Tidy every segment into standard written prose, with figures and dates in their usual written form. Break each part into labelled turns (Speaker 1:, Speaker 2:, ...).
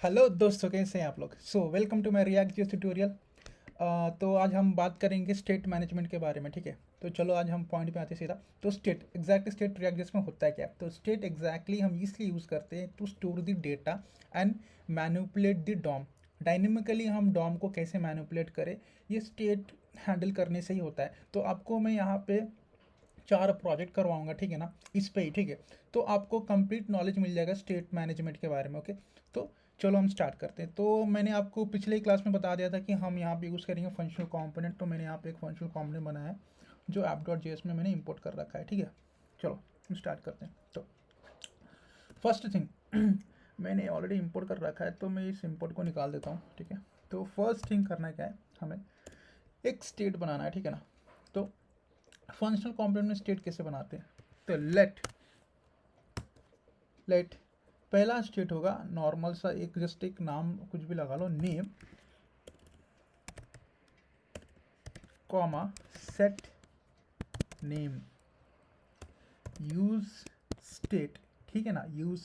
Speaker 1: Hello दोस्तों, कैसे हैं आप लोग। Welcome to my React JS tutorial. तो आज हम बात करेंगे स्टेट मैनेजमेंट के बारे में। ठीक है, तो चलो आज हम पॉइंट पे आते हैं सीधा। तो स्टेट रिएक्ट जीएस में होता है क्या। तो स्टेट एग्जैक्टली हम इसलिए यूज़ करते हैं to store the data and manipulate the DOM. Dynamically हम डॉम को कैसे मैनिपुलेट करें, ये स्टेट हैंडल करने से ही होता है। तो आपको मैं यहाँ पे 4 प्रोजेक्ट करवाऊंगा, ठीक है ना, इस पे ही। ठीक है, तो आपको कंप्लीट नॉलेज मिल जाएगा स्टेट मैनेजमेंट के बारे में। ओके, तो चलो हम स्टार्ट करते हैं। तो मैंने आपको पिछले क्लास में बता दिया था कि हम यहाँ पे यूज़ करेंगे फंक्शनल कंपोनेंट। तो मैंने यहाँ पे एक फंक्शनल कंपोनेंट बनाया है जो app.js में मैंने इंपोर्ट कर रखा है। ठीक है, चलो हम स्टार्ट करते हैं। तो फर्स्ट थिंग मैंने ऑलरेडी इंपोर्ट कर रखा है, तो मैं इस इंपोर्ट को निकाल देता हूँ। ठीक है, तो फर्स्ट थिंग करना क्या है, हमें एक स्टेट बनाना है। ठीक है ना, तो फंक्शनल कंपोनेंट में स्टेट कैसे बनाते हैं। तो लेट पहला स्टेट होगा नॉर्मल सा, एक जस्ट एक नाम कुछ भी लगा लो, name comma set name use state. ठीक है ना, यूज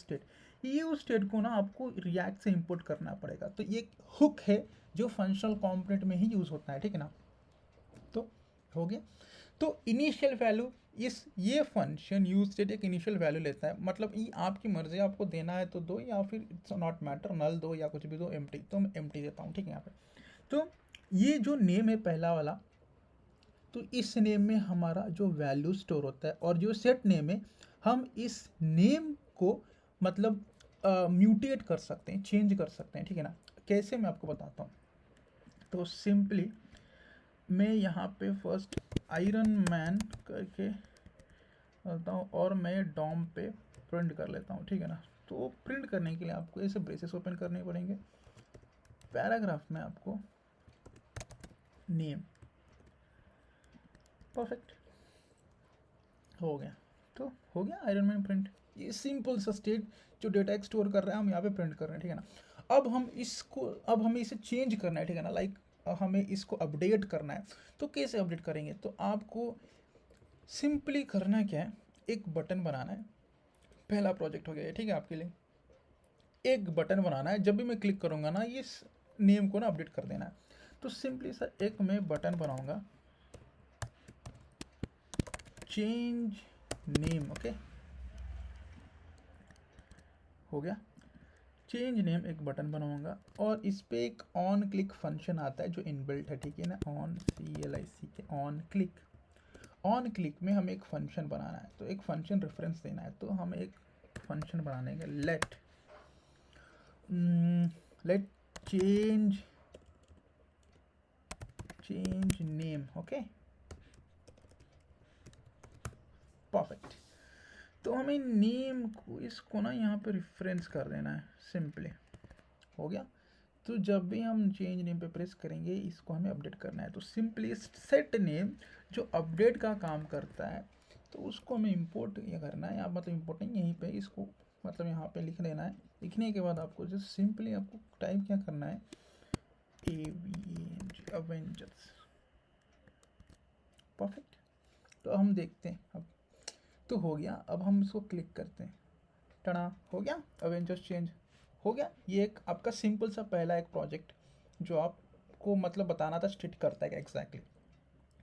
Speaker 1: स्टेट को ना आपको रिएक्ट से इंपोर्ट करना पड़ेगा। तो ये हुक है जो फंक्शनल कंपोनेंट में ही यूज होता है। ठीक है ना, तो हो गया। तो इनिशियल वैल्यू, इस ये फंक्शन यूज स्टेट एक इनिशियल वैल्यू लेता है। मतलब ये आपकी मर्जी, आपको देना है तो दो, या फिर इट्स नॉट मैटर, नल दो या कुछ भी दो, एम्प्टी, तो मैं एम्प्टी देता हूँ। ठीक है, यहाँ पे तो ये जो नेम है पहला वाला, तो इस नेम में हमारा जो वैल्यू स्टोर होता है, और जो सेट नेम है हम इस नेम को मतलब म्यूटेट कर सकते हैं, चेंज कर सकते हैं। ठीक है ना, कैसे मैं आपको बताता हूँ। तो सिंपली मैं यहाँ पे फर्स्ट आयरन मैन करके करता हूँ और मैं डॉम पे प्रिंट कर लेता हूँ। ठीक है ना, तो प्रिंट करने के लिए आपको ऐसे ब्रेसेस ओपन करने पड़ेंगे। पैराग्राफ में आपको नेम, परफेक्ट हो गया। तो हो गया आयरन मैन प्रिंट। ये सिंपल सा स्टेट जो डेटा एक स्टोर कर रहा है, हम यहाँ पे प्रिंट कर रहे हैं। ठीक है ना, अब हमें इसे चेंज करना है। ठीक है ना, लाइक हमें इसको अपडेट करना है। तो कैसे अपडेट करेंगे, तो आपको सिंपली करना क्या है, एक बटन बनाना है। पहला प्रोजेक्ट हो गया ये। ठीक है, आपके लिए एक बटन बनाना है। जब भी मैं क्लिक करूँगा ना, ये नेम को ना अपडेट कर देना है। तो सिंपली सर एक मैं बटन बनाऊँगा, चेंज नेम। ओके, हो गया। चेंज नेम एक बटन बनाऊंगा और इस पर एक ऑन क्लिक फंक्शन आता है जो इनबिल्ट है। ठीक है ना, ऑन CLIC के ऑन क्लिक में हमें एक फंक्शन बनाना है। तो एक फंक्शन रेफरेंस देना है, तो हम एक फंक्शन बनाने के let change name. Okay, perfect. तो हमें नेम को, इसको ना यहाँ पे रेफरेंस कर देना है, सिंपली हो गया। तो जब भी हम चेंज नेम पे प्रेस करेंगे, इसको हमें अपडेट करना है। तो सिंपली सेट नेम जो अपडेट का काम करता है, तो उसको हमें इंपोर्ट ये करना है। आप मतलब इंपोर्ट नहीं, यहीं पे इसको मतलब यहाँ पे लिख देना है। लिखने के बाद आपको जस्ट सिंपली आपको टाइप क्या करना है, अवेंजर्स, परफेक्ट। तो हम देखते हैं अब, तो हो गया। अब हम इसको क्लिक करते हैं, टना हो गया, अवेंजर्स चेंज हो गया। ये एक आपका सिंपल सा पहला एक प्रोजेक्ट जो आपको मतलब बताना था स्ट्रिक्ट करता है एग्जैक्टली।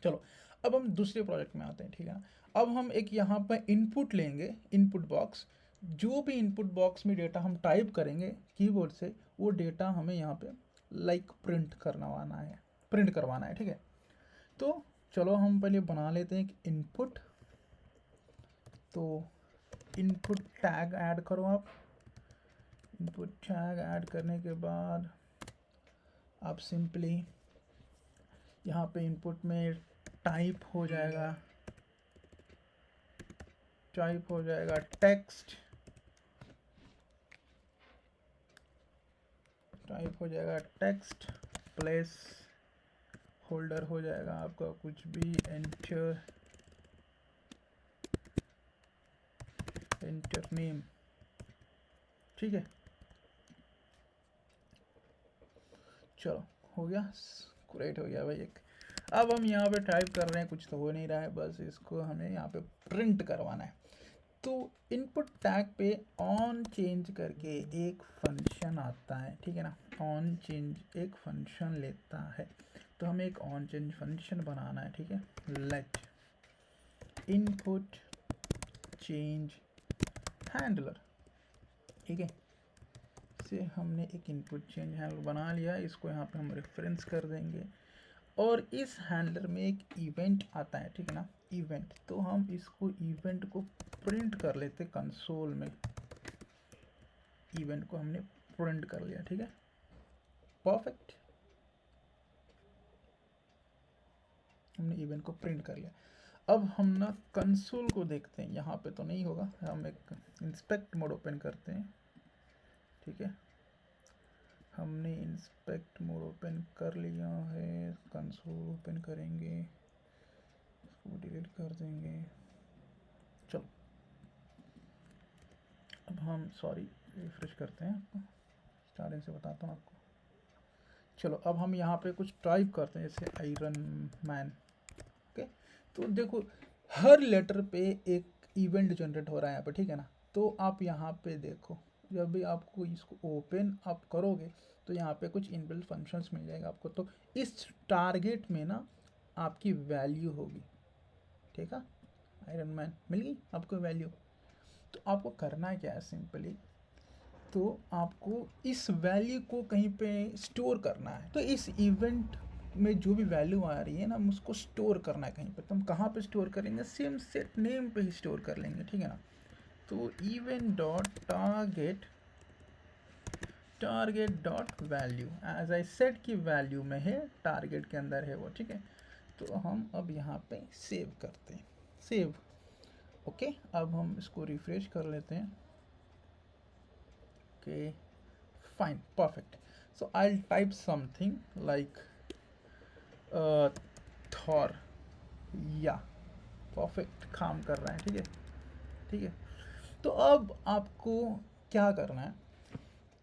Speaker 1: चलो अब हम दूसरे प्रोजेक्ट में आते हैं। ठीक है ना, अब हम एक यहाँ पर इनपुट लेंगे, इनपुट बॉक्स। जो भी इनपुट बॉक्स में डेटा हम टाइप करेंगे कीबोर्ड से, वो डेटा हमें यहाँ पे लाइक प्रिंट करवाना है। ठीक है, तो चलो हम पहले बना लेते हैं एक इनपुट। तो इनपुट टैग ऐड करो आप। इनपुट टैग ऐड करने के बाद आप सिंपली यहाँ पे इनपुट में टाइप हो जाएगा टेक्स्ट, टाइप हो जाएगा टेक्स्ट, प्लेस होल्डर हो जाएगा आपका कुछ भी, एंटर नेम। ठीक है, चलो हो गया, ग्रेट हो गया भाई एक। अब हम यहाँ पे टाइप कर रहे हैं, कुछ तो हो नहीं रहा है, बस इसको हमें यहाँ पे प्रिंट करवाना है। तो इनपुट टैग पे ऑन चेंज करके एक फंक्शन आता है, ठीक है ना। ऑन चेंज एक फंक्शन लेता है, तो हमें एक ऑन चेंज फंक्शन बनाना है, ठीक है। लेट इनपुट चेंज हैंडलर, ठीक है। से हमने एक इनपुट चेंज हैंडलर बना लिया, इसको यहाँ पे हम रेफरेंस कर देंगे और इस हैंडलर में एक इवेंट आता है, ठीक है ना, इवेंट। तो हम इसको इवेंट को प्रिंट कर लेते कंसोल में, इवेंट को हमने प्रिंट कर लिया, ठीक है, परफेक्ट। हमने इवेंट को प्रिंट कर लिया। अब हम ना कंसोल को देखते हैं, यहाँ पे तो नहीं होगा, हम एक इंस्पेक्ट मोड ओपन करते हैं, ठीक है। हमने इंस्पेक्ट मोड ओपन कर लिया है, कंसोल ओपन करेंगे, इसको डिलीट कर देंगे। चलो अब हम रिफ्रेश करते हैं, आपको स्टार्टिंग से बताता हूँ आपको। चलो अब हम यहाँ पे कुछ टाइप करते हैं, जैसे आयरन मैन, ओके। तो देखो हर लेटर पे एक इवेंट जनरेट हो रहा है यहाँ पे, ठीक है ना। तो आप यहाँ पे देखो, जब भी आपको इसको ओपन आप करोगे तो यहाँ पे कुछ इनबिल्ट फंक्शंस मिल जाएगा आपको। तो इस टारगेट में ना आपकी वैल्यू होगी, ठीक है। आयरन मैन मिल गई आपको वैल्यू। तो आपको करना क्या है, सिंपली तो आपको इस वैल्यू को कहीं पे स्टोर करना है। तो इस इवेंट में जो भी वैल्यू आ रही है ना, हम उसको स्टोर करना है कहीं पे। तो हम कहाँ पे स्टोर करेंगे, सेम सेट नेम पे ही स्टोर कर लेंगे, ठीक है ना। तो event dot target, target dot value, as I set की वैल्यू में है, टारगेट के अंदर है वो, ठीक है। तो हम अब यहाँ पे सेव करते हैं, सेव, ओके। अब हम इसको रिफ्रेश कर लेते हैं, okay fine, perfect. So I will type something like Thor, या परफेक्ट काम कर रहा है, ठीक है, ठीक है। तो अब आपको क्या करना है,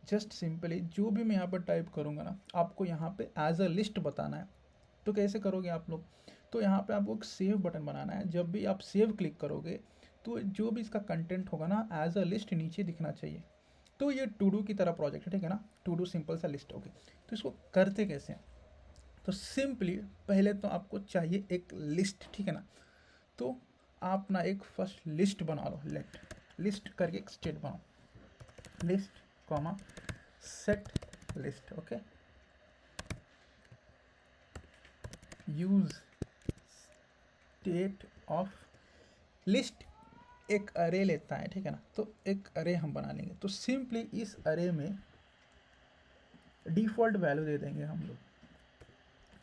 Speaker 1: जस्ट सिंपली जो भी मैं यहाँ पर टाइप करूँगा ना, आपको यहाँ पे एज अ लिस्ट बताना है। तो कैसे करोगे आप लोग, तो यहाँ पे आपको एक सेव बटन बनाना है। जब भी आप सेव क्लिक करोगे तो जो भी इसका कंटेंट होगा ना, एज अ लिस्ट नीचे दिखना चाहिए। तो ये टू डू की तरह प्रोजेक्ट है, ठीक है ना, टू डू सिंपल सा लिस्ट, ओके। तो इसको करते कैसे हैं, तो सिंपली पहले तो आपको चाहिए एक लिस्ट, ठीक है ना। तो आप ना एक फर्स्ट लिस्ट बना लो, लेट लिस्ट करके एक स्टेट बनाओ, list comma set list, okay. Use state of list एक अरे लेता है, ठीक है ना। तो एक अरे हम बना लेंगे। तो सिंपली इस अरे में डिफ़ॉल्ट वैल्यू दे देंगे हम लोग,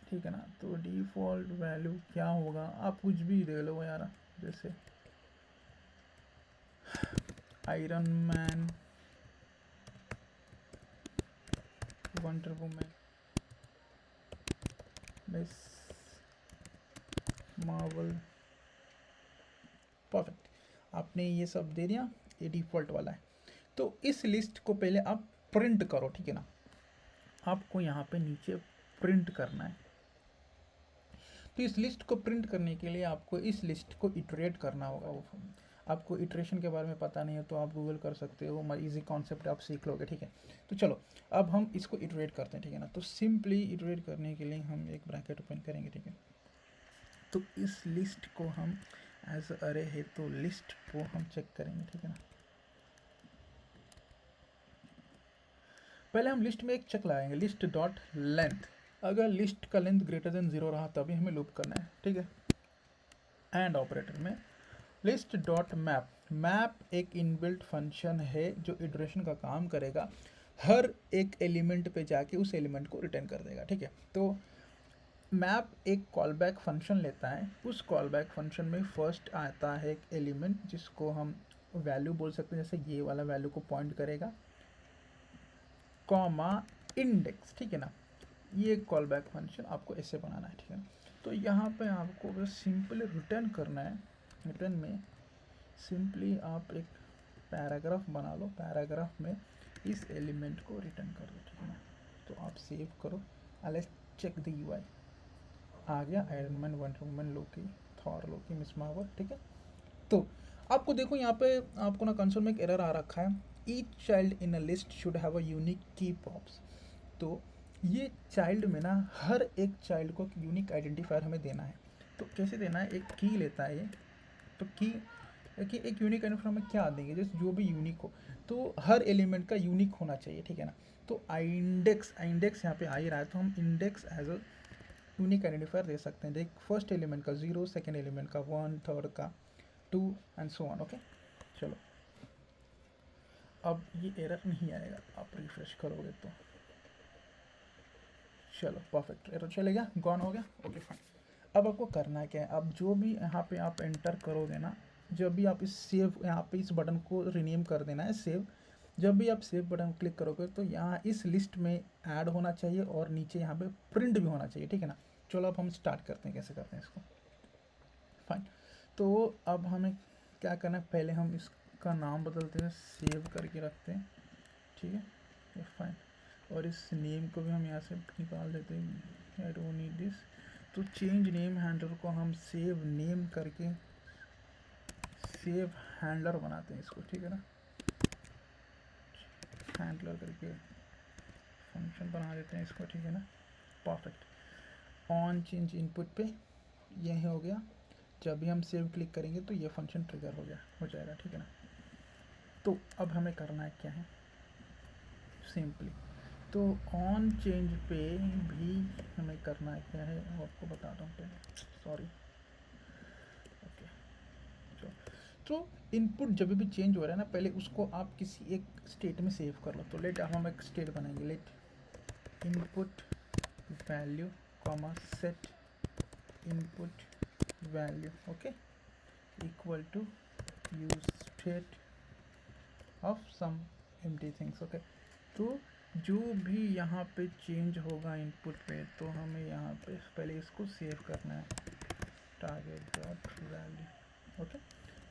Speaker 1: ठीक है ना। तो डिफ़ॉल्ट वैल्यू क्या होगा, आप कुछ भी दे लो यार, जैसे iron man, wonder woman, miss Marvel, perfect. आपने ये सब दे दिया, ये डिफ़ॉल्ट वाला है। तो इस लिस्ट को पहले आप प्रिंट करो, ठीक है ना। आपको यहाँ पे नीचे प्रिंट करना है। तो इस लिस्ट को प्रिंट करने के लिए आपको इस लिस्ट को इटरेट करना होगा। वो आपको इटरेशन के बारे में पता नहीं है तो आप गूगल कर सकते हो, इजी कॉन्सेप्ट आप सीख लोगे, ठीक है। तो चलो अब हम इसको इटरेट करते हैं, ठीक है ना। तो सिंपली इटरेट करने के लिए हम एक ब्रैकेट ओपन करेंगे, ठीक है। तो इस लिस्ट को हम एज अरे है तो लिस्ट को हम चेक करेंगे, ठीक है ना। पहले हम लिस्ट में एक चेक लगाएंगे, लिस्ट डॉट लेंथ। अगर लिस्ट का लेंथ ग्रेटर देन 0 रहा तभी हमें लूप करना है, ठीक है। एंड ऑपरेटर में लिस्ट डॉट मैप, मैप एक इनबिल्ट फंक्शन है जो इटरेशन का काम करेगा, हर एक एलिमेंट पे जाके उस एलिमेंट को रिटर्न कर देगा, ठीक है। तो मैप एक कॉल बैक फंक्शन लेता है, उस कॉल बैक फंक्शन में फर्स्ट आता है एक एलिमेंट जिसको हम वैल्यू बोल सकते हैं, जैसे ये वाला वैल्यू को पॉइंट करेगा, कॉमा इंडेक्स, ठीक है ना। ये कॉल बैक फंक्शन आपको ऐसे बनाना है, ठीक है ना। तो यहाँ पे आपको बस सिंपली रिटर्न करना है। रिटर्न में सिंपली आप एक पैराग्राफ बना लो, पैराग्राफ में इस एलिमेंट को रिटर्न कर दो, ठीक है ना। तो आप सेव करो, लेट्स चेक द यूआई, आ गया आयरन मैन, वंडर वुमन, लोकी, थॉर, लोकी, मिस मार्वल, ठीक है। तो आपको देखो यहाँ पे आपको ना कंसोल में एक एरर आ रखा है, each child in a list should have a unique की पॉप्स। तो ये चाइल्ड में ना हर एक चाइल्ड को यूनिक आइडेंटिफायर हमें देना है। तो कैसे देना है, एक की लेता है ये, तो की कि एक यूनिक आइडेंटिफायर में क्या देंगे, जैसे जो भी यूनिक हो, तो हर एलिमेंट का यूनिक होना चाहिए, ठीक है ना। तो इंडेक्स इंडेक्स यहाँ पे आ ही रहा है, तो हम index as a unique identifier दे सकते हैं। देख फर्स्ट एलिमेंट का 0, सेकेंड एलिमेंट का 1, थर्ड का 2 एंड सो ऑन। ओके चलो, अब ये एरर नहीं आएगा, आप रिफ्रेश करोगे तो चलो परफेक्ट, एरर चलेगा, गॉन हो गया। Okay fine. अब आपको करना क्या है, अब जो भी यहाँ पे आप एंटर करोगे ना, जब भी आप इस सेव यहाँ पे इस बटन को रिनेम कर देना है सेव, जब भी आप सेव बटन क्लिक करोगे तो यहाँ इस लिस्ट में ऐड होना चाहिए और नीचे यहाँ पे प्रिंट भी होना चाहिए, ठीक है ना। चलो अब हम स्टार्ट करते हैं, कैसे करते हैं इसको। फाइन, तो अब हमें क्या करना है, पहले हम इसका नाम बदलते हैं, सेव करके रखते हैं, ठीक है, ये फाइन। और इस नेम को भी हम यहाँ से निकाल देते हैं, आई डोंट नीड दिस। तो चेंज नेम हैंडलर को हम सेव नेम करके सेव हैंडलर बनाते हैं इसको, ठीक है ना, हैंडलर करके फंक्शन बना देते हैं इसको, ठीक है ना, परफेक्ट। ऑन चेंज इनपुट पे यही हो गया, जब भी हम सेव क्लिक करेंगे तो ये फंक्शन ट्रिगर हो जाएगा, ठीक है ना। तो अब हमें करना है क्या है, सिंपली तो ऑन चेंज पे भी हमें करना है क्या है, आपको बताता हूँ पहले, सॉरी। ओके तो इनपुट जब भी चेंज हो रहा है ना, पहले उसको आप किसी एक स्टेट में सेव कर लो। तो लेट हम एक स्टेट बनाएंगे, let input value comma set input value, okay, equal to use state of some empty things. Okay, तो जो भी यहाँ पे चेंज होगा इनपुट पे, तो हमें यहाँ पे पहले इसको सेव करना है, टारगेट डॉट वैल्यू। ओके,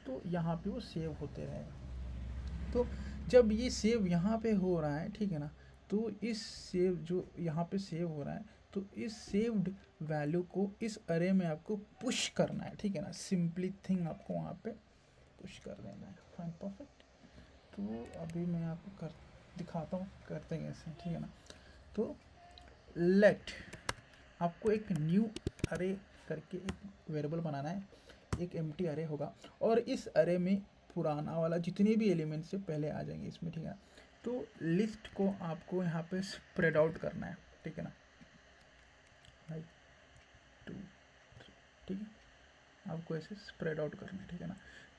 Speaker 1: तो यहाँ पे वो सेव होते रहेगा। तो जब ये सेव यहाँ पे हो रहा है, ठीक है ना, तो इस सेव जो यहाँ पे सेव हो रहा है, तो इस सेव्ड वैल्यू को इस अरे में आपको पुश करना है, ठीक है ना, सिंपली थिंग आपको वहाँ पे पुश कर देना है। Fine, perfect. तो अभी मैं आपको कर दिखाता हूँ करते हैं कैसे, ठीक है ना। तो लेट आपको एक न्यू अरे करके एक वेरिएबल बनाना है, एक एम्प्टी अरे होगा, और इस अरे में पुराना वाला जितने भी एलिमेंट से पहले आ जाएंगे इसमें, ठीक है ना। तो लिस्ट को आपको यहाँ पे स्प्रेड आउट करना है, ठीक है ना, 2 3, ठीक है, आपको ऐसे स्प्रेड आउट करना है, ठीक है ना।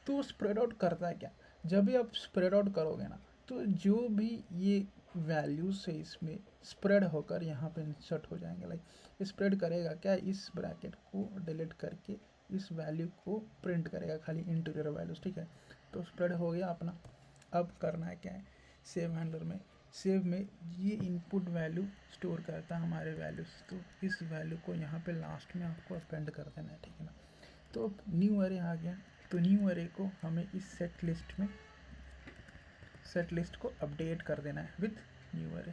Speaker 1: तो स्प्रेड आउट करता है क्या, जब भी आप स्प्रेड आउट करोगे ना, तो जो भी ये वैल्यूज है इसमें स्प्रेड होकर यहाँ पे इंसर्ट हो जाएंगे। लाइक स्प्रेड करेगा क्या, इस ब्रैकेट को डिलीट करके इस वैल्यू को प्रिंट करेगा, खाली इंटीरियर वैल्यूज, ठीक है। तो स्प्रेड हो गया अपना। अब करना है क्या है, सेव हैंडलर में, सेव में ये इनपुट वैल्यू स्टोर करता है हमारे वैल्यूज, तो इस वैल्यू को यहाँ पे लास्ट में आपको अपेंड कर देना है, ठीक है ना। तो अब न्यू अरे आ गया, तो न्यू अरे को हमें इस सेट लिस्ट में, सेट लिस्ट को अपडेट कर देना है विथ न्यू अरे।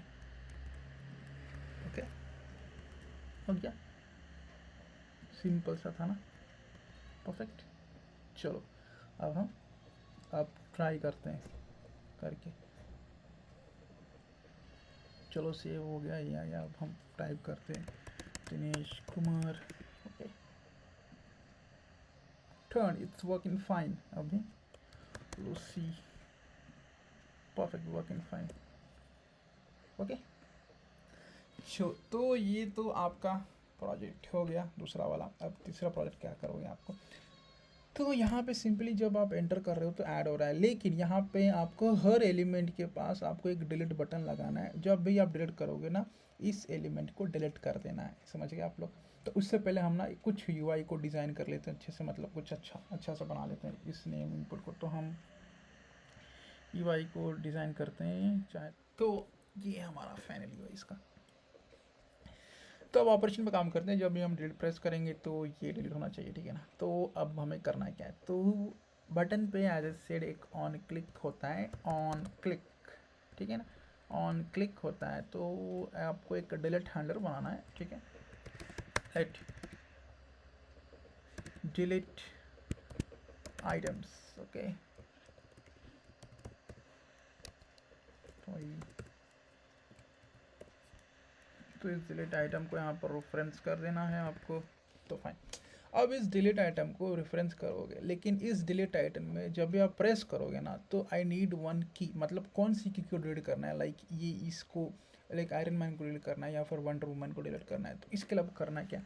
Speaker 1: ओके, हो गया, सिंपल सा था ना, परफेक्ट। चलो अब हम अब ट्राई करते हैं करके, चलो सेव हो गया या अब हम टाइप करते हैं Dinesh Kumar. Okay, turn it's working fine, अभी लूसी, परफेक्ट, वर्किंग फाइन। ओके, तो ये तो आपका प्रोजेक्ट हो गया दूसरा वाला। अब तीसरा प्रोजेक्ट क्या करोगे आपको, तो यहाँ पे सिंपली जब आप एंटर कर रहे हो तो ऐड हो रहा है, लेकिन यहाँ पे आपको हर एलिमेंट के पास आपको एक डिलीट बटन लगाना है। जब भी आप डिलीट करोगे ना, इस एलिमेंट को डिलीट कर देना है, समझ गए आप लोग। तो उससे पहले हम ना कुछ यूआई को डिज़ाइन कर लेते हैं अच्छे से, मतलब कुछ अच्छा सा बना लेते हैं इस नेम इनपुट को। तो हम यूआई को डिज़ाइन करते हैं चाहे, तो ये हमारा फाइनल यूआई इसका। तो अब ऑपरेशन पे काम करते हैं, जब भी हम डिलीट प्रेस करेंगे तो ये डिलीट होना चाहिए, ठीक है ना। तो अब हमें करना है क्या है, तो बटन पे एज ए सेड एक ऑन क्लिक होता है, ऑन क्लिक, ठीक है ना, ऑन क्लिक होता है। तो आपको एक डिलीट हैंडलर बनाना है, ठीक है, लेट डिलीट आइटम्स, ओके। तो इस डिलीट आइटम को यहाँ पर रेफरेंस कर देना है आपको, तो फाइन। अब इस डिलीट आइटम को रेफरेंस करोगे, लेकिन इस डिलीट आइटम में जब भी आप प्रेस करोगे ना, तो आई नीड वन की, मतलब कौन सी की डिलीट करना है, लाइक ये इसको, लाइक आयरन मैन को डिलीट करना है या फिर वंडर वुमन को डिलीट करना है। तो इसके लिए करना क्या,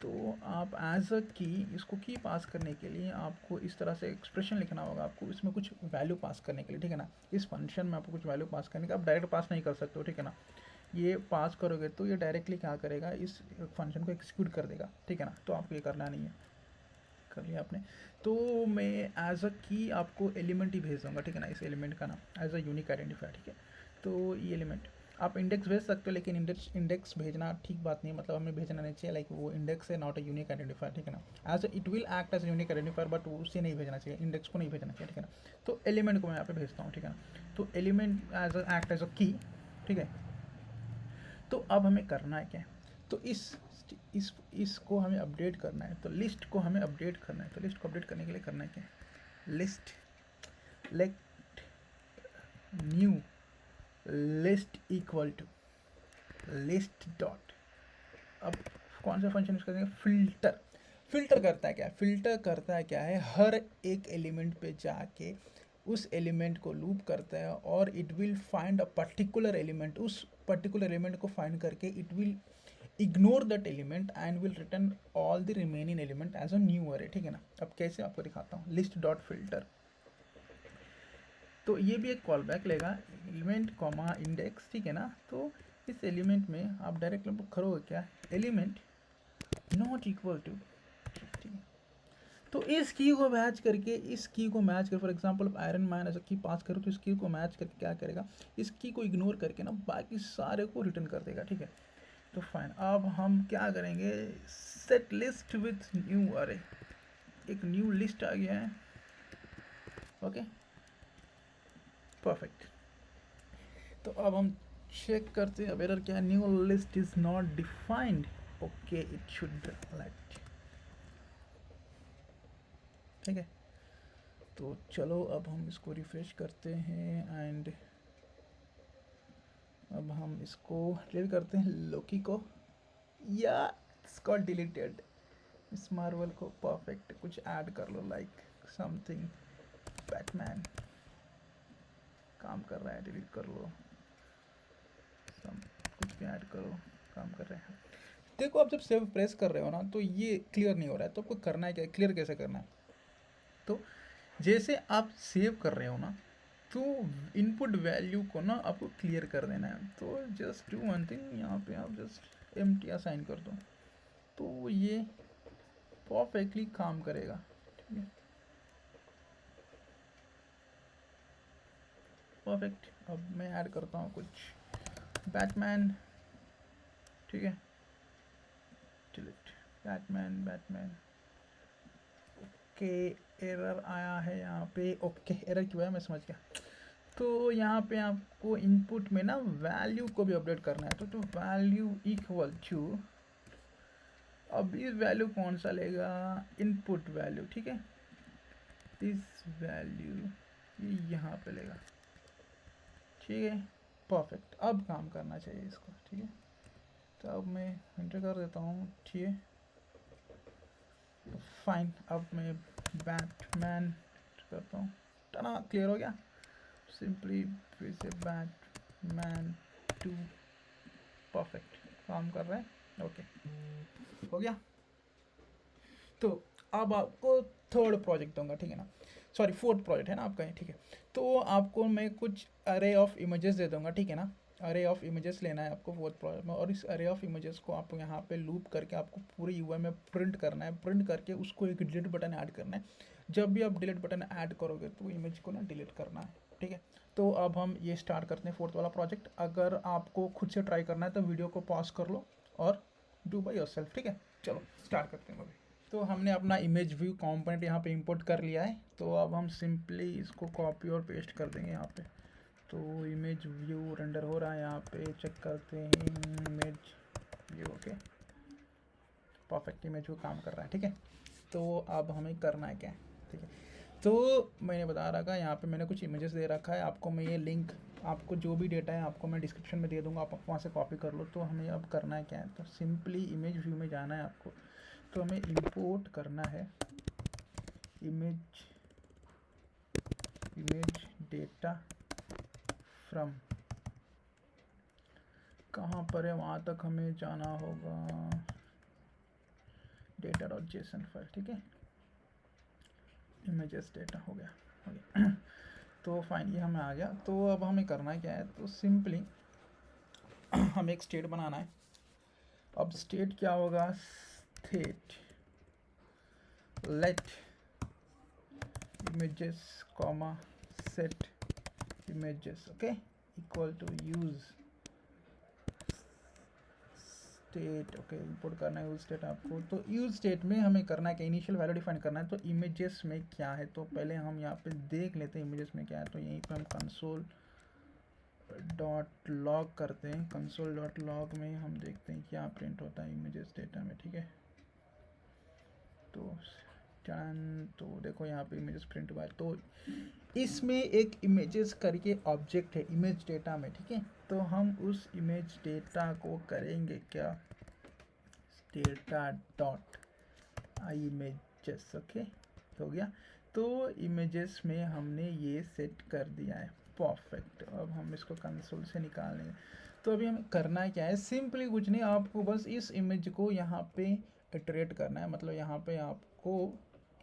Speaker 1: तो आप एज अ की, इसको की पास करने के लिए आपको इस तरह से एक्सप्रेशन लिखना होगा, आपको इसमें कुछ वैल्यू पास करने के लिए, ठीक है ना। इस फंक्शन में आपको कुछ वैल्यू पास करने का, आप डायरेक्ट पास नहीं कर सकते हो, ठीक है ना। ये पास करोगे तो ये डायरेक्टली क्या करेगा, इस फंक्शन को एक्सिक्यूट कर देगा, ठीक है ना। तो आपको ये करना नहीं है, कर लिया आपने। तो मैं एज अ की आपको एलिमेंट ही भेज दूँगा, ठीक है ना। इस एलिमेंट का नाम एज अ यूनिक आइडेंटिफायर, ठीक है। तो ये एलिमेंट आप इंडेक्स भेज सकते हो, लेकिन इंडेक्स भेजना ठीक बात नहीं है, मतलब हमें भेजना नहीं चाहिए, लाइक वो इंडेक्स है, नॉट अ यूनिक आइडेंटिफायर, ठीक है ना। As it will act as unique identifier, but उसे नहीं भेजना चाहिए, इंडेक्स को नहीं भेजना चाहिए, ठीक है ना। तो एलिमेंट को मैं यहाँ पे भेजता हूँ, ठीक है ना। तो element as a act as a key, ठीक है। तो अब हमें करना है क्या, तो इसको हमें अपडेट करना है, तो लिस्ट को हमें अपडेट करना है। तो लिस्ट को अपडेट करने के लिए करना है क्या, list let new list equal to list dot, अब कौन सा फंक्शन यूज करेंगे, फिल्टर। फिल्टर करता है क्या, फिल्टर करता है क्या है, हर एक एलिमेंट पे जाके उस एलिमेंट को लूप करता है, और it will find a particular element, उस पर्टिकुलर एलिमेंट को फाइंड करके it will ignore that element and will return all the remaining element as a new array, ठीक है ना। अब कैसे आपको दिखाता हूँ, लिस्ट डॉट फिल्टर। तो ये भी एक कॉल बैक लेगा, एलिमेंट कॉमा इंडेक्स, ठीक है ना। तो इस एलिमेंट में आप डायरेक्ट करोगे क्या, एलिमेंट नॉट इक्वल टू, ठीक है। तो इस की को मैच करके, इस की को मैच कर, फॉर एग्जांपल आयरन मैन ऐसा की पास करो, तो इस की को मैच करके क्या करेगा, इस की को इग्नोर करके ना बाकी सारे को रिटर्न कर देगा, ठीक है। तो फाइन, अब हम क्या करेंगे, सेट लिस्ट विथ न्यू अरे, एक न्यू लिस्ट आ गया है, ओके परफेक्ट। तो अब हम चेक करते हैं, अब एरर क्या है, new list is not defined, okay it should like, ठीक है। तो चलो अब हम इसको रिफ्रेश करते हैं, एंड अब हम इसको डिलीट करते हैं, लोकी को, या इट्स गॉट डिलीटेड, इस मार्वल को, परफेक्ट। कुछ ऐड कर लो, लाइक समथिंग, बैटमैन काम कर रहा है, डिलीट कर लो, सम कुछ भी ऐड करो, काम कर रहे हैं। देखो आप जब सेव प्रेस कर रहे हो ना, तो ये क्लियर नहीं हो रहा है, तो आपको करना है क्या, क्लियर कैसे करना है, तो जैसे आप सेव कर रहे हो ना, तो इनपुट वैल्यू को ना आपको क्लियर कर देना है। तो जस्ट डू वन थिंग, यहाँ पे आप जस्ट एम्प्टी असाइन कर दो, तो ये परफेक्टली काम करेगा, ठीक है, परफेक्ट। अब मैं ऐड करता हूँ कुछ बैटमैन, ठीक है, delete Batman, Batman, okay. Error आया है यहाँ पे, ओके एरर क्यों है मैं समझ गया। तो यहाँ पे आपको इनपुट में ना वैल्यू को भी अपडेट करना है, तो वैल्यू इक्वल टू, अब इस वैल्यू कौन सा लेगा, इनपुट वैल्यू, ठीक है, इस वैल्यू ये यहाँ पे लेगा, ठीक है परफेक्ट। अब काम करना चाहिए इसको, ठीक है। तो अब मैं एंटर कर देता हूँ, ठीक है, फाइन। अब मैं बैटमैन करता हूँ, टना क्लियर हो गया, सिंपली फिर से बैटमैन 2, परफेक्ट काम कर रहा है, ओके हो गया। तो अब आपको थर्ड प्रोजेक्ट दूंगा, ठीक है ना, सॉरी फोर्थ प्रोजेक्ट है ना आपका ये, ठीक है। तो आपको मैं कुछ अरे ऑफ इमेजेस दे दूंगा, ठीक है ना। अरे ऑफ इमेजेस लेना है आपको फोर्थ प्रोजेक्ट में, और इस अरे ऑफ इमेजेस को आप यहाँ पे लूप करके आपको पूरे यूआई में प्रिंट करना है, प्रिंट करके उसको एक डिलीट बटन ऐड करना है। जब भी आप डिलीट बटन ऐड करोगे तो इमेज को ना डिलीट करना है, ठीक है। तो अब हम ये स्टार्ट करते हैं फोर्थ वाला प्रोजेक्ट। अगर आपको खुद से ट्राई करना है तो वीडियो को पॉज कर लो और डू बाय योरसेल्फ, ठीक है। चलो स्टार्ट करते हैं अभी। तो हमने अपना इमेज व्यू कंपोनेंट यहाँ पे इंपोर्ट कर लिया है, तो अब हम सिंपली इसको कॉपी और पेस्ट कर देंगे यहाँ पे। तो इमेज व्यू रेंडर हो रहा है यहाँ पे, चेक करते हैं image view, okay perfect, image view काम कर रहा है, ठीक है। तो अब हमें करना है क्या, ठीक है। तो मैंने बता रखा है, यहाँ पे मैंने कुछ इमेजेस दे रखा है आपको। मैं ये लिंक, आपको जो भी डेटा है आपको मैं डिस्क्रिप्शन में दे दूँगा, आप वहाँ से कॉपी कर लो। तो हमें अब करना है क्या है, तो सिंपली इमेज व्यू में जाना है आपको। तो हमें इंपोर्ट करना है इमेज डेटा फ्रॉम, कहाँ पर है, वहाँ तक हमें जाना होगा, data.json फाइल, ठीक है। इमेजेस डेटा हो गया। तो फाइन, ये हमें आ गया। तो अब हमें करना क्या है, तो सिंपली हमें एक स्टेट बनाना है। अब स्टेट क्या होगा, state let images comma set images, okay, equal to use state, okay. Import करना है यूज स्टेट आपको। तो यूज स्टेट में हमें करना है कि इनिशियल वैल्यू डिफाइन करना है। तो इमेजेस में क्या है, तो पहले हम यहाँ पे देख लेते हैं इमेजेस में क्या है। तो यहीं पे हम कंसोल डॉट लॉग करते हैं। कंसोल डॉट लॉग में हम देखते हैं क्या प्रिंट होता है इमेजेस डेटा में, ठीक है। तो देखो यहाँ पे इमेजेस प्रिंट हुआ है। तो इसमें एक इमेजेस करके ऑब्जेक्ट है इमेज डेटा में, ठीक है। तो हम उस इमेज डेटा को करेंगे क्या, डेटा डॉट इमेजेस, ओके, हो गया। तो इमेजेस में हमने ये सेट कर दिया है, परफेक्ट। अब हम इसको कंसोल से निकाल लेंगे। तो अभी हमें करना है क्या है, सिंपली कुछ नहीं, आपको बस इस इमेज को यहाँ पे इटरेट करना है, मतलब यहाँ पे आपको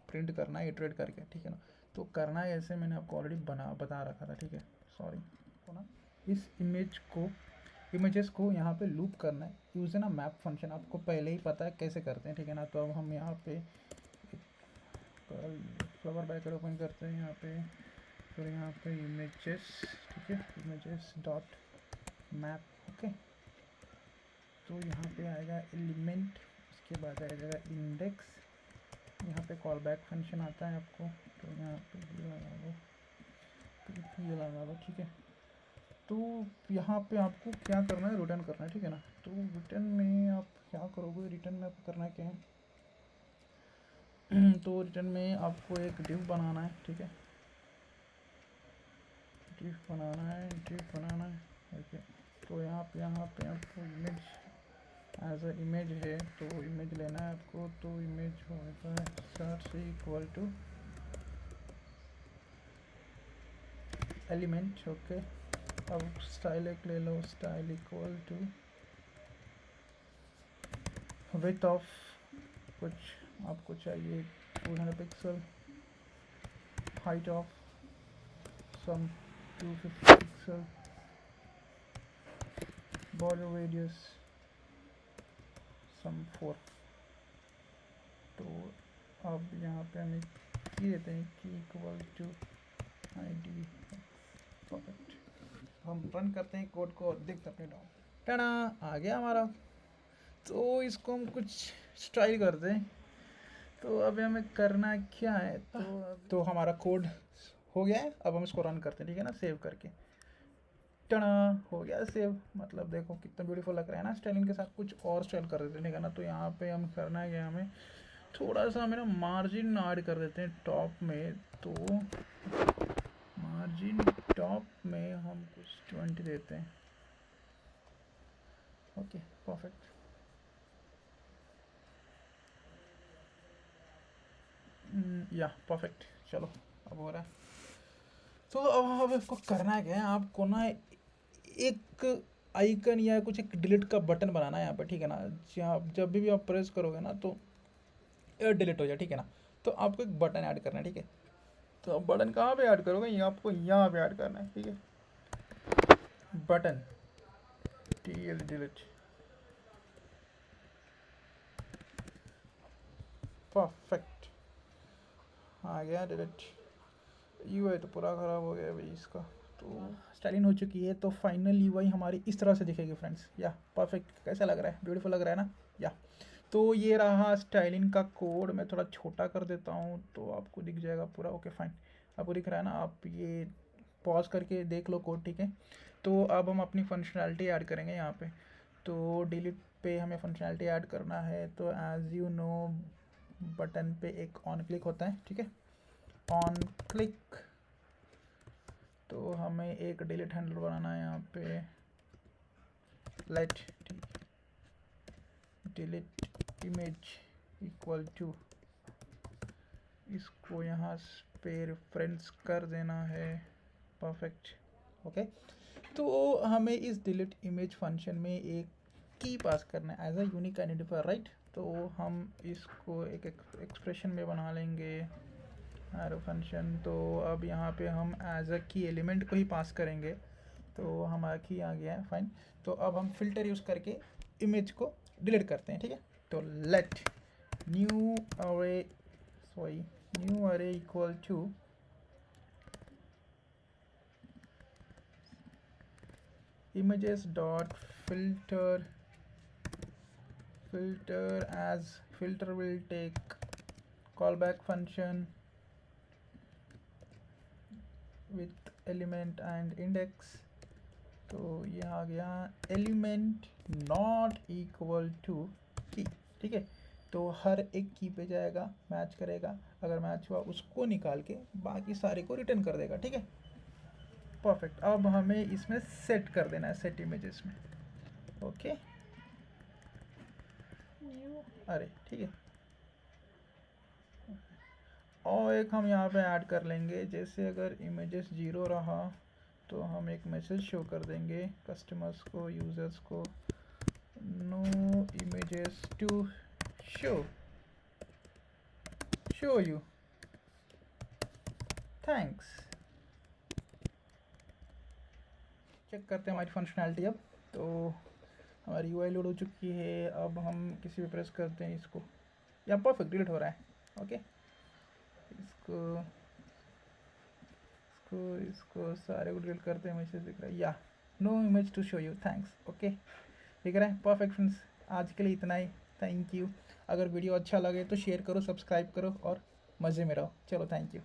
Speaker 1: प्रिंट करना है इटरेट करके, ठीक है ना। तो करना है ऐसे, मैंने आपको ऑलरेडी बता रखा था, ठीक है, सॉरी। तो ना इस इमेजेस को यहाँ पे लूप करना है, यूज है ना मैप फंक्शन, आपको पहले ही पता है कैसे करते हैं, ठीक है ना। तो अब हम यहाँ पे फ्लावर बैकर ओपन करते हैं यहाँ पे, फिर यहाँ पे इमेजेस, ठीक है, इमेजेस डॉट मैप, ओके। तो यहाँ पे आएगा एलिमेंट, उसके बाद आएगा इंडेक्स, यहाँ पे कॉल बैक फंक्शन आता है आपको। तो यहाँ पे ये लगा लो, ठीक है। तो यहाँ पे आपको क्या करना है, रिटर्न करना है, ठीक है ना। तो रिटर्न में आप क्या करोगे, रिटर्न में आपको करना है क्या है तो रिटर्न में आपको एक डिव बनाना है, ठीक है, डिव बनाना है, ओके। तो यहाँ पे आपको इमेज एज अ इमेज है, तो इमेज लेना है आपको। तो इमेज होगा स्टार से इक्वल टू एलिमेंट, ओके। अब स्टाइल एक ले लो, style equal to width of कुछ आपको चाहिए 200 pixel, height of some 250 pixel, border radius some 4। तो अब यहाँ पे हमें की देते हैं कि इक्वल टू ID, परफेक्ट। हम रन करते हैं कोड को, देखते अपने डाउन, टाड़ा, आ गया हमारा। तो इसको हम कुछ स्टाइल करते हैं। तो अब हमें करना क्या है, तो हमारा कोड हो गया है। अब हम इसको रन करते हैं, ठीक है ना, सेव करके, टना, हो गया सेव। मतलब देखो कितना ब्यूटीफुल लग रहा है ना, स्टाइलिंग के साथ कुछ और स्टाइल कर देते हैं ना। तो यहाँ पे हम करना है क्या, हमें थोड़ा सा हमें ना मार्जिन ऐड कर देते हैं टॉप में। तो मार्जिन टॉप में हम कुछ 20 देते हैं, ओके, परफेक्ट। या परफेक्ट, चलो अब हो रहा है। तो अब इसको करना क्या है, आपको ना एक आइकन या कुछ एक डिलीट का बटन बनाना है यहाँ पर, ठीक है ना। जब भी आप प्रेस करोगे ना तो डिलीट हो जाए, ठीक है ना। तो आपको एक बटन ऐड करना है, ठीक है। तो आप बटन कहाँ पे ऐड करोगे, ये आपको यहाँ पे ऐड करना है, ठीक है। बटन डिलीट, परफेक्ट, आ गया डिलीट। यूआई तो पूरा ख़राब हो गया भाई इसका। तो स्टाइलिंग हो चुकी है। तो फाइनल यूआई हमारी इस तरह से दिखेगी फ्रेंड्स। या परफेक्ट, कैसा लग रहा है, ब्यूटीफुल लग रहा है ना। या तो ये रहा स्टाइलिंग का कोड। मैं थोड़ा छोटा कर देता हूँ तो आपको दिख जाएगा पूरा, ओके फाइन। आपको दिख रहा है ना, आप ये पॉज करके देख लो कोड, ठीक है। तो अब हम अपनी फंक्शनैलिटी ऐड करेंगे यहाँ पे। तो डिलीट पे हमें फंक्शनैलिटी ऐड करना है। तो एज़ यू नो बटन पे एक ऑन क्लिक होता है, ठीक है। ऑन क्लिक, तो हमें एक डिलीट हैंडलर बनाना है यहाँ पे, let delete image equal to, इसको यहाँ पे रेफरेंस कर देना है, परफेक्ट। ओके, तो हमें इस डिलीट इमेज फंक्शन में एक की पास करना है as a unique identifier, right. तो हम इसको एक एक्सप्रेशन में बना लेंगे एरो फंक्शन। तो अब यहाँ पे हम एज अ की एलिमेंट को ही पास करेंगे, तो हमारा की आ गया है, फाइन। तो अब हम फिल्टर यूज़ करके इमेज को डिलीट करते हैं, ठीक है। तो let new array equal to images dot filter as filter will take callback function with element and index। तो ये आ गया एलिमेंट नॉट इक्वल टू की, ठीक है। तो हर एक की पे जाएगा, मैच करेगा, अगर मैच हुआ उसको निकाल के बाकी सारे को रिटर्न कर देगा, ठीक है, परफेक्ट। अब हमें इसमें सेट कर देना है, सेट इमेजेस में, ओके। अरे ठीक है, और एक हम यहाँ पे ऐड कर लेंगे, जैसे अगर इमेजेस 0 रहा तो हम एक मैसेज शो कर देंगे कस्टमर्स को, यूज़र्स को, no images to show you, thanks. Check करते हैं हमारी फंक्शनैलिटी अब। तो हमारी यूआई लोड हो चुकी है, अब हम किसी भी प्रेस करते हैं इसको, या परफेक्ट डिलीट हो रहा है, ओके। इसको सारे को डिलीट करते हैं, मैसेज दिख रहा है, या no image to show you, thanks, okay, दिख रहा है, परफेक्ट फ्रेंड्स। आज के लिए इतना ही, थैंक यू। अगर वीडियो अच्छा लगे तो शेयर करो, सब्सक्राइब करो और मज़े में रहो। चलो, थैंक यू।